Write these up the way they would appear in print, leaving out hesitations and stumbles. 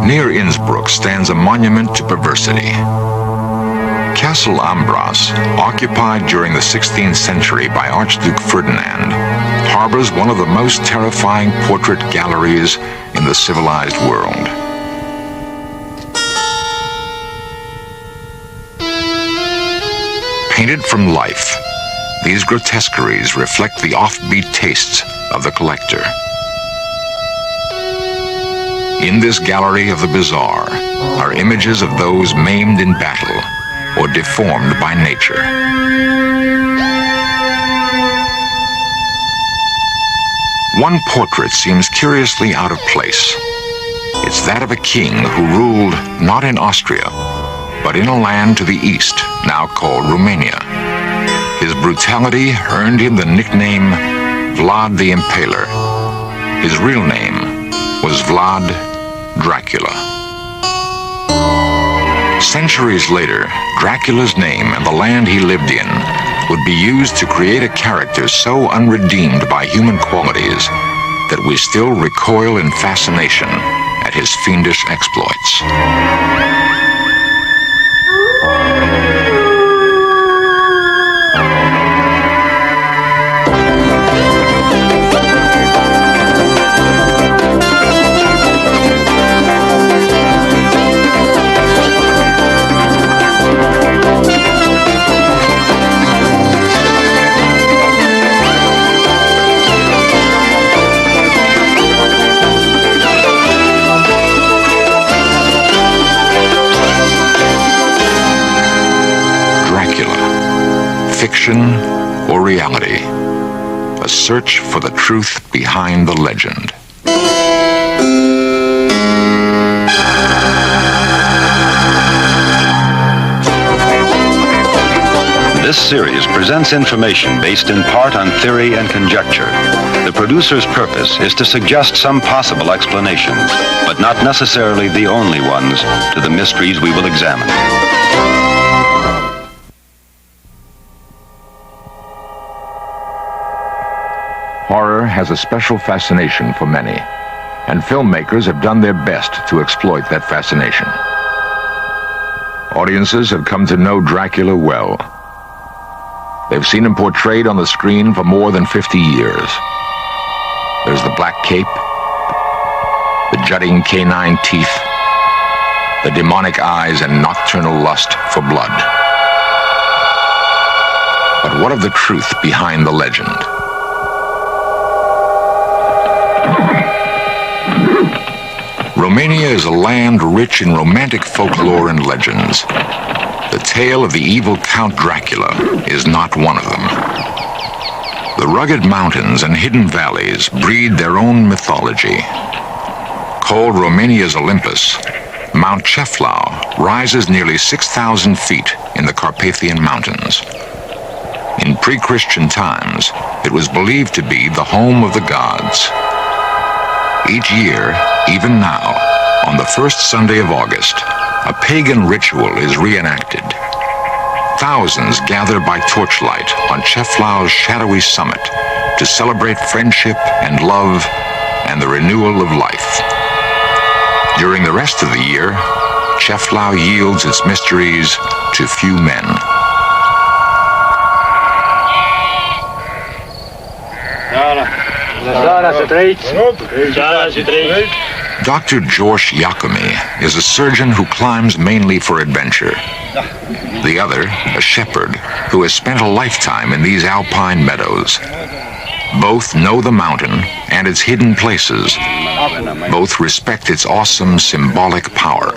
Near Innsbruck stands a monument to perversity. Castle Ambras, occupied during the 16th century by Archduke Ferdinand, harbors one of the most terrifying portrait galleries in the civilized world. Painted from life, these grotesqueries reflect the offbeat tastes of the collector. In this gallery of the bizarre are images of those maimed in battle or deformed by nature. One portrait seems curiously out of place. It's that of a king who ruled not in Austria, but in a land to the east, now called Romania. His brutality earned him the nickname Vlad the Impaler. His real name was Vlad Dracula. Centuries later, Dracula's name and the land he lived in would be used to create a character so unredeemed by human qualities that we still recoil in fascination at his fiendish exploits. Fiction or reality? A search for the truth behind the legend. This series presents information based in part on theory and conjecture. The producer's purpose is to suggest some possible explanations, but not necessarily the only ones, to the mysteries we will examine. Horror has a special fascination for many, and filmmakers have done their best to exploit that fascination. Audiences have come to know Dracula well. They've seen him portrayed on the screen for more than 50 years. There's the black cape, the jutting canine teeth, the demonic eyes and nocturnal lust for blood. But what of the truth behind the legend? Romania is a land rich in romantic folklore and legends. The tale of the evil Count Dracula is not one of them. The rugged mountains and hidden valleys breed their own mythology. Called Romania's Olympus, Mount Ceflau rises nearly 6,000 feet in the Carpathian Mountains. In pre-Christian times, it was believed to be the home of the gods. Each year, even now, on the first Sunday of August, a pagan ritual is reenacted. Thousands gather by torchlight on Ceflau's shadowy summit to celebrate friendship and love and the renewal of life. During the rest of the year, Ceflau yields its mysteries to few men. Dr. George Iacome is a surgeon who climbs mainly for adventure. The other, a shepherd, who has spent a lifetime in these alpine meadows. Both know the mountain and its hidden places. Both respect its awesome symbolic power.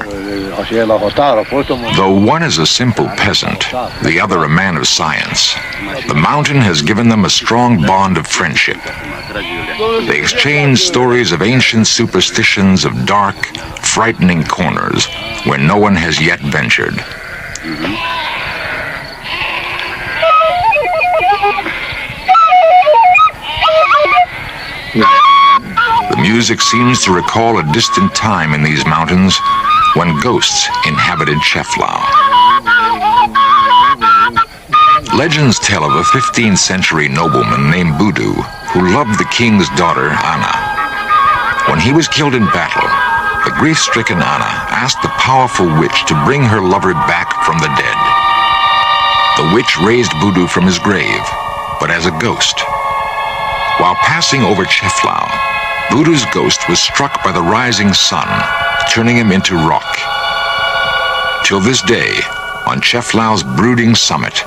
Though one is a simple peasant, the other a man of science, the mountain has given them a strong bond of friendship. They exchange stories of ancient superstitions of dark, frightening corners where no one has yet ventured. The music seems to recall a distant time in these mountains when ghosts inhabited Ceflau. Legends tell of a 15th century nobleman named Budu who loved the king's daughter, Anna. When he was killed in battle, the grief-stricken Anna asked the powerful witch to bring her lover back from the dead. The witch raised Budu from his grave, but as a ghost. While passing over Cheflau, Budu's ghost was struck by the rising sun, turning him into rock. Till this day, on Cheflau's brooding summit,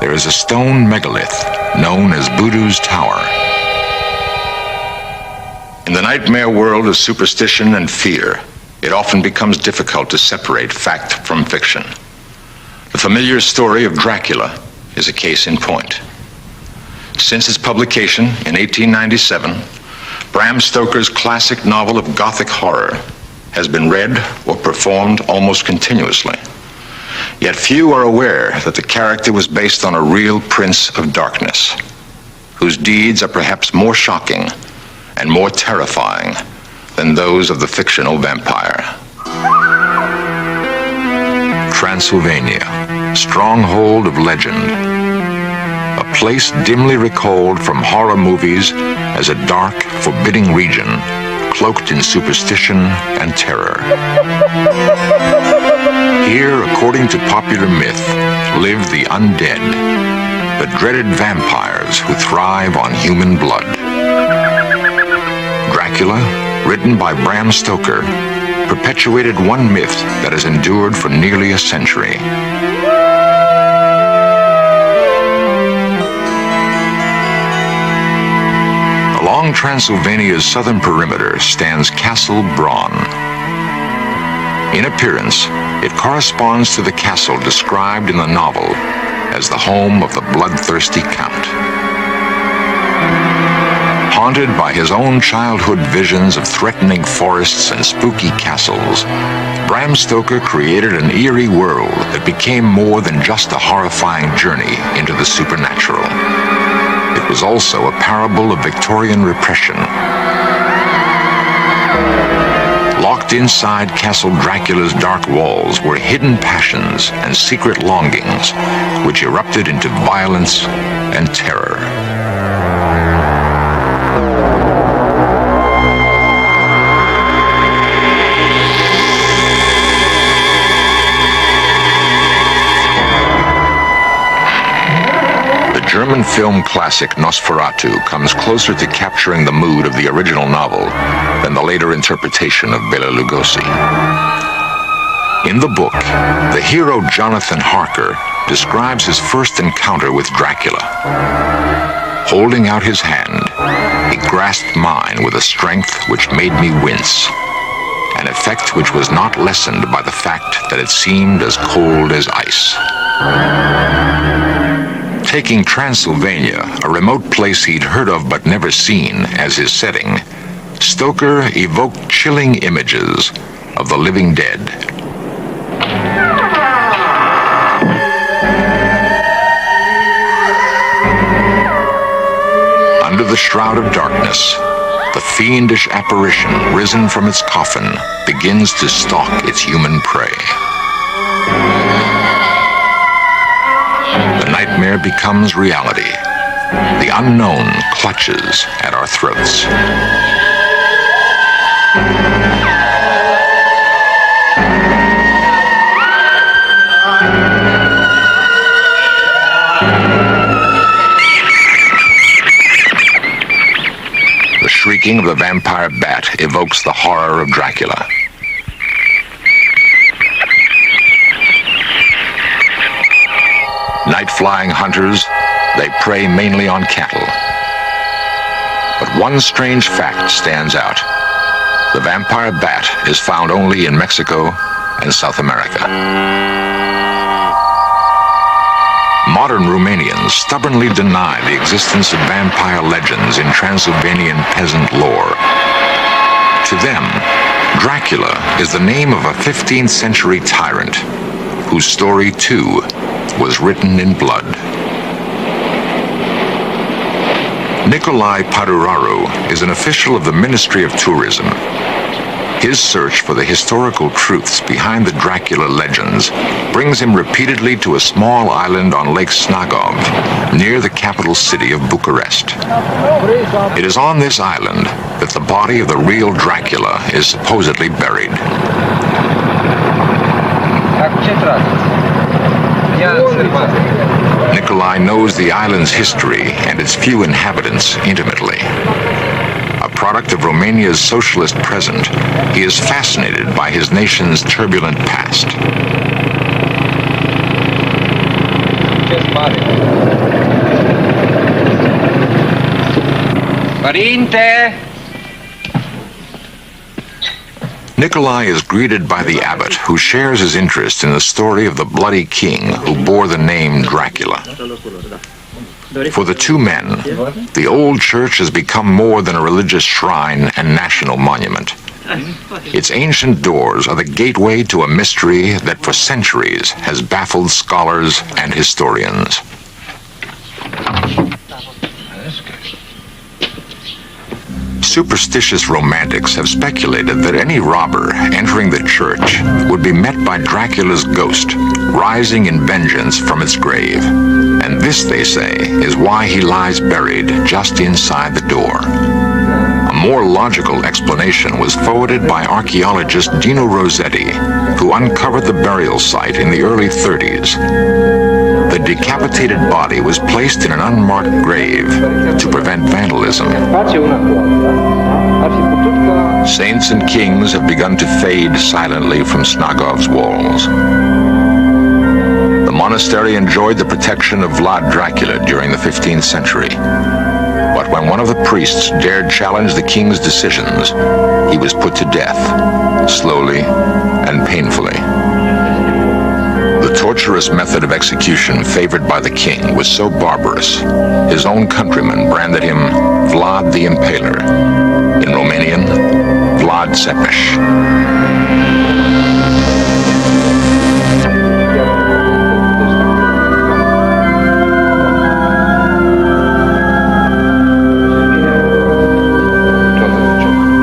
there is a stone megalith known as Budu's Tower. In the nightmare world of superstition and fear, it often becomes difficult to separate fact from fiction. The familiar story of Dracula is a case in point. Since its publication in 1897, Bram Stoker's classic novel of Gothic horror has been read or performed almost continuously. Yet few are aware that the character was based on a real prince of darkness, whose deeds are perhaps more shocking and more terrifying than those of the fictional vampire. Transylvania, stronghold of legend. A place dimly recalled from horror movies as a dark, forbidding region, cloaked in superstition and terror. Here, according to popular myth, live the undead, the dreaded vampires who thrive on human blood. Dracula, written by Bram Stoker, perpetuated one myth that has endured for nearly a century. Along Transylvania's southern perimeter stands Castle Braun. In appearance, it corresponds to the castle described in the novel as the home of the bloodthirsty Count. Haunted by his own childhood visions of threatening forests and spooky castles, Bram Stoker created an eerie world that became more than just a horrifying journey into the supernatural. It was also a parable of Victorian repression. Locked inside Castle Dracula's dark walls were hidden passions and secret longings, which erupted into violence and terror. The German film classic Nosferatu comes closer to capturing the mood of the original novel than the later interpretation of Bela Lugosi. In the book, the hero Jonathan Harker describes his first encounter with Dracula. Holding out his hand, he grasped mine with a strength which made me wince, an effect which was not lessened by the fact that it seemed as cold as ice. Taking Transylvania, a remote place he'd heard of but never seen, as his setting, Stoker evoked chilling images of the living dead. Under the shroud of darkness, the fiendish apparition risen from its coffin begins to stalk its human prey. The nightmare becomes reality. The unknown clutches at our throats. The shrieking of the vampire bat evokes the horror of Dracula. Night-flying hunters, they prey mainly on cattle. But one strange fact stands out. The vampire bat is found only in Mexico and South America. Modern Romanians stubbornly deny the existence of vampire legends in Transylvanian peasant lore. To them, Dracula is the name of a 15th century tyrant whose story, too, was written in blood. Nicolae Paduraru is an official of the Ministry of Tourism. His search for the historical truths behind the Dracula legends brings him repeatedly to a small island on Lake Snagov, near the capital city of Bucharest. It is on this island that the body of the real Dracula is supposedly buried. Nikolai knows the island's history and its few inhabitants intimately. A product of Romania's socialist present, he is fascinated by his nation's turbulent past. Părinte! Nikolai is greeted by the abbot, who shares his interest in the story of the bloody king who bore the name Dracula. For the two men, the old church has become more than a religious shrine and national monument. Its ancient doors are the gateway to a mystery that for centuries has baffled scholars and historians. Superstitious romantics have speculated that any robber entering the church would be met by Dracula's ghost, rising in vengeance from its grave. And this, they say, is why he lies buried just inside the door. A more logical explanation was forwarded by archaeologist Dino Rossetti, who uncovered the burial site in the early 30s. The decapitated body was placed in an unmarked grave to prevent vandalism. Saints and kings have begun to fade silently from Snagov's walls. The monastery enjoyed the protection of Vlad Dracula during the 15th century. But when one of the priests dared challenge the king's decisions, he was put to death, slowly and painfully. The torturous method of execution favored by the king was so barbarous, his own countrymen branded him Vlad the Impaler. In Romanian, Vlad Țepeș.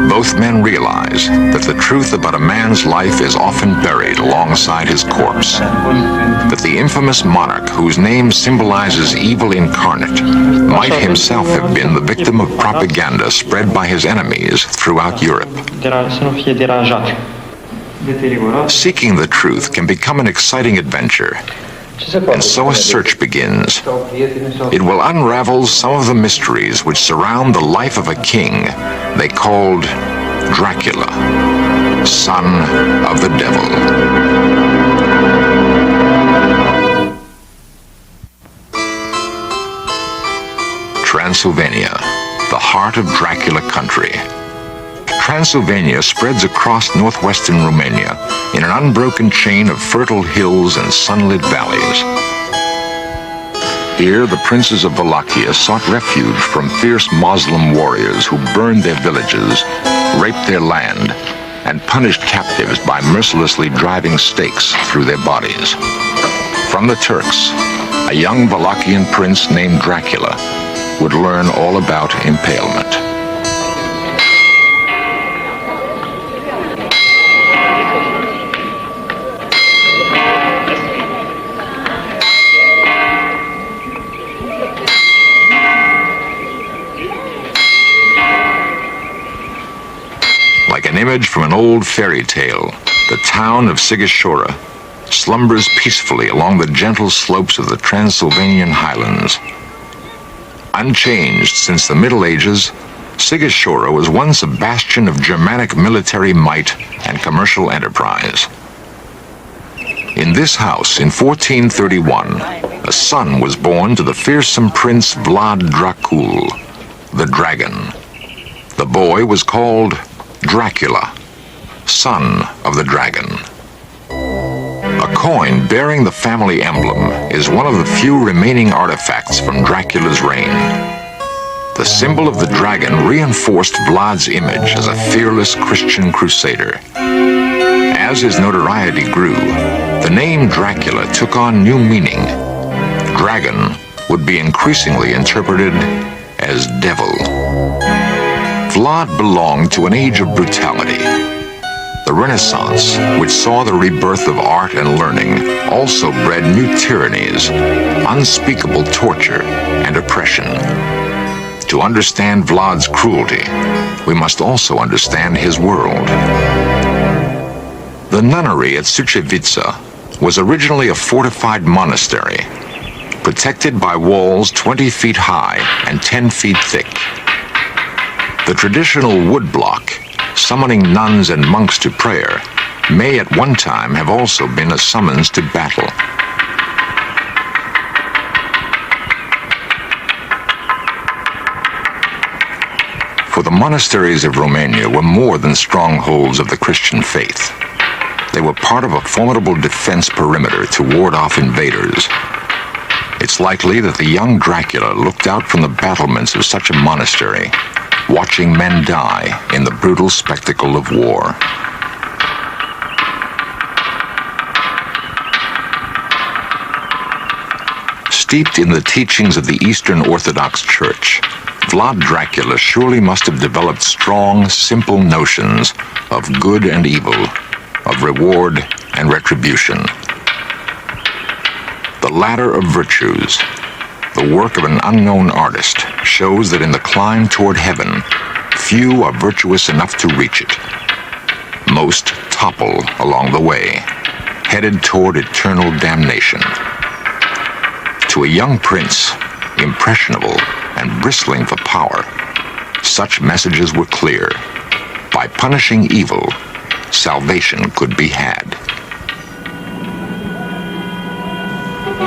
Both men realize that the truth about a man's life is often buried alongside his corpse. That the infamous monarch, whose name symbolizes evil incarnate, might himself have been the victim of propaganda spread by his enemies throughout Europe. Seeking the truth can become an exciting adventure. And so a search begins. It will unravel some of the mysteries which surround the life of a king they called Dracula, son of the devil. Transylvania, the heart of Dracula country. Transylvania spreads across northwestern Romania in an unbroken chain of fertile hills and sunlit valleys. Here, the princes of Wallachia sought refuge from fierce Muslim warriors who burned their villages, raped their land, and punished captives by mercilessly driving stakes through their bodies. From the Turks, a young Wallachian prince named Dracula would learn all about impalement. Like an image from an old fairy tale, the town of Sighișoara slumbers peacefully along the gentle slopes of the Transylvanian highlands. Unchanged since the Middle Ages, Sighișoara was once a bastion of Germanic military might and commercial enterprise. In this house, in 1431, a son was born to the fearsome Prince Vlad Dracul, the Dragon. The boy was called Dracula, son of the dragon. A coin bearing the family emblem is one of the few remaining artifacts from Dracula's reign. The symbol of the dragon reinforced Vlad's image as a fearless Christian crusader. As his notoriety grew, the name Dracula took on new meaning. Dragon would be increasingly interpreted as devil. Vlad belonged to an age of brutality. The Renaissance, which saw the rebirth of art and learning, also bred new tyrannies, unspeakable torture, and oppression. To understand Vlad's cruelty, we must also understand his world. The nunnery at Sucevița, was originally a fortified monastery, protected by walls 20 feet high and 10 feet thick. The traditional woodblock, summoning nuns and monks to prayer, may at one time have also been a summons to battle. For the monasteries of Romania were more than strongholds of the Christian faith. They were part of a formidable defense perimeter to ward off invaders. It's likely that the young Dracula looked out from the battlements of such a monastery, watching men die in the brutal spectacle of war. Steeped in the teachings of the Eastern Orthodox Church, Vlad Dracula surely must have developed strong, simple notions of good and evil, of reward and retribution. The ladder of virtues, the work of an unknown artist, shows that in the climb toward heaven, few are virtuous enough to reach it. Most topple along the way, headed toward eternal damnation. To a young prince, impressionable and bristling for power, such messages were clear. By punishing evil, salvation could be had.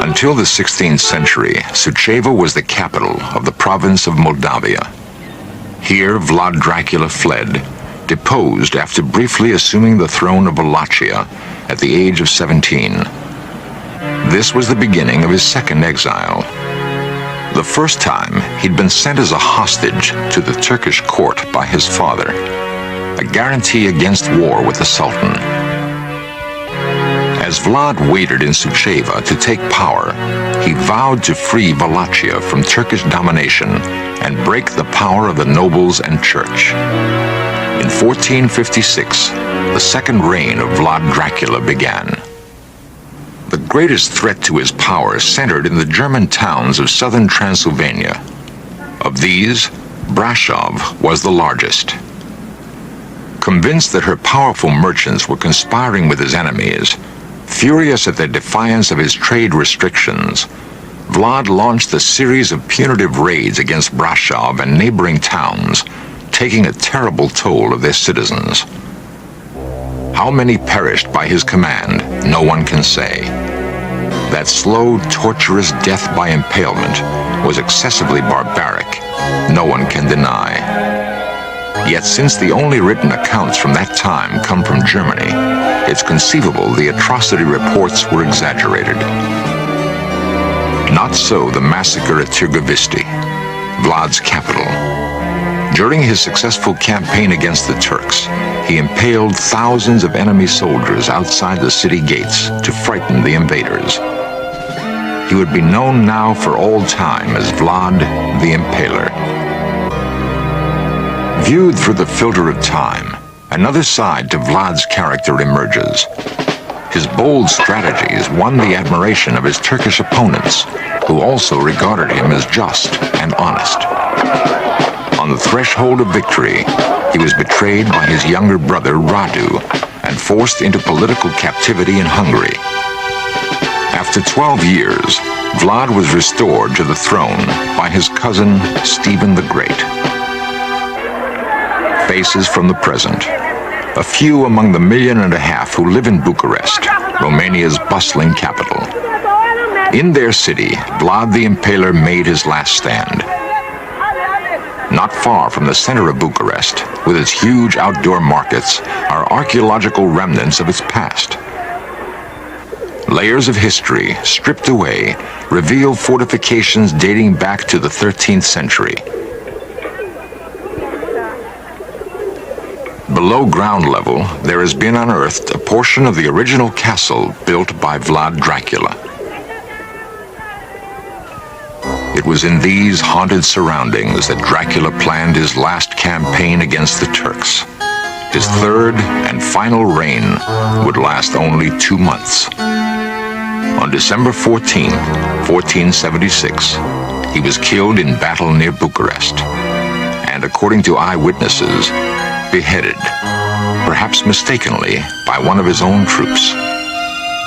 Until the 16th century, Suceava was the capital of the province of Moldavia. Here, Vlad Dracula fled, deposed after briefly assuming the throne of Wallachia at the age of 17. This was the beginning of his second exile. The first time, he'd been sent as a hostage to the Turkish court by his father, a guarantee against war with the Sultan. As Vlad waited in Suceava to take power, he vowed to free Wallachia from Turkish domination and break the power of the nobles and church. In 1456, the second reign of Vlad Dracula began. The greatest threat to his power centered in the German towns of southern Transylvania. Of these, Brasov was the largest. Convinced that her powerful merchants were conspiring with his enemies, furious at their defiance of his trade restrictions, Vlad launched a series of punitive raids against Brasov and neighboring towns, taking a terrible toll of their citizens. How many perished by his command, no one can say. That slow, torturous death by impalement was excessively barbaric, no one can deny. Yet since the only written accounts from that time come from Germany, it's conceivable the atrocity reports were exaggerated. Not so the massacre at Târgoviște, Vlad's capital. During his successful campaign against the Turks, he impaled thousands of enemy soldiers outside the city gates to frighten the invaders. He would be known now for all time as Vlad the Impaler. Viewed through the filter of time, another side to Vlad's character emerges. His bold strategies won the admiration of his Turkish opponents, who also regarded him as just and honest. On the threshold of victory, he was betrayed by his younger brother Radu and forced into political captivity in Hungary. After 12 years, Vlad was restored to the throne by his cousin Stephen the Great. Faces from the present. A few among the 1.5 million who live in Bucharest, Romania's bustling capital. In their city, Vlad the Impaler made his last stand. Not far from the center of Bucharest, with its huge outdoor markets, are archaeological remnants of its past. Layers of history, stripped away, reveal fortifications dating back to the 13th century. Below ground level, there has been unearthed a portion of the original castle built by Vlad Dracula. It was in these haunted surroundings that Dracula planned his last campaign against the Turks. His third and final reign would last only 2 months. On December 14, 1476, he was killed in battle near Bucharest, and according to eyewitnesses, beheaded, perhaps mistakenly, by one of his own troops.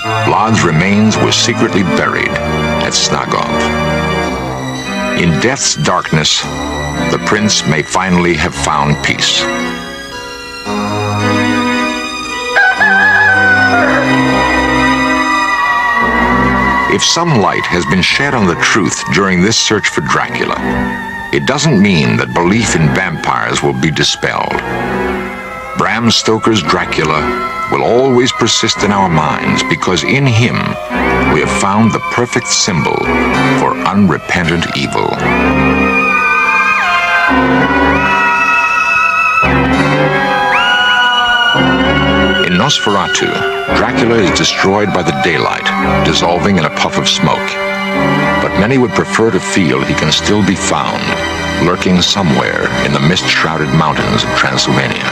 Vlad's remains were secretly buried at Snagov. In death's darkness, the prince may finally have found peace. If some light has been shed on the truth during this search for Dracula, it doesn't mean that belief in vampires will be dispelled. Bram Stoker's Dracula will always persist in our minds because in him we have found the perfect symbol for unrepentant evil. In Nosferatu, Dracula is destroyed by the daylight, dissolving in a puff of smoke. But many would prefer to feel he can still be found, lurking somewhere in the mist-shrouded mountains of Transylvania.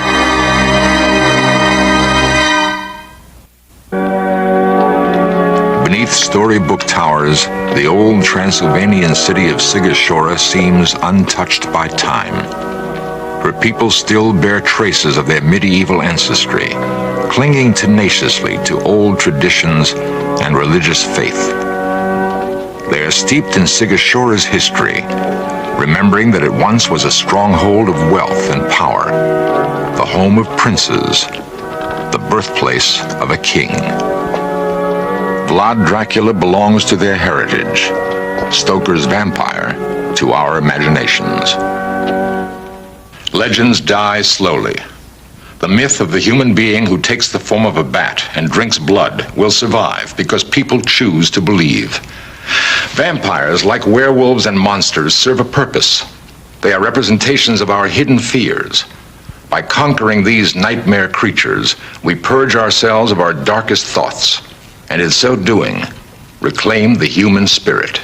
Beneath storybook towers, the old Transylvanian city of Sigashora seems untouched by time. Her people still bear traces of their medieval ancestry, clinging tenaciously to old traditions and religious faith. They are steeped in Sigashora's history, remembering that it once was a stronghold of wealth and power, the home of princes, the birthplace of a king. Vlad Dracula belongs to their heritage, Stoker's vampire to our imaginations. Legends die slowly. The myth of the human being who takes the form of a bat and drinks blood will survive because people choose to believe. Vampires, like werewolves and monsters, serve a purpose. They are representations of our hidden fears. By conquering these nightmare creatures, we purge ourselves of our darkest thoughts, and in so doing, reclaim the human spirit.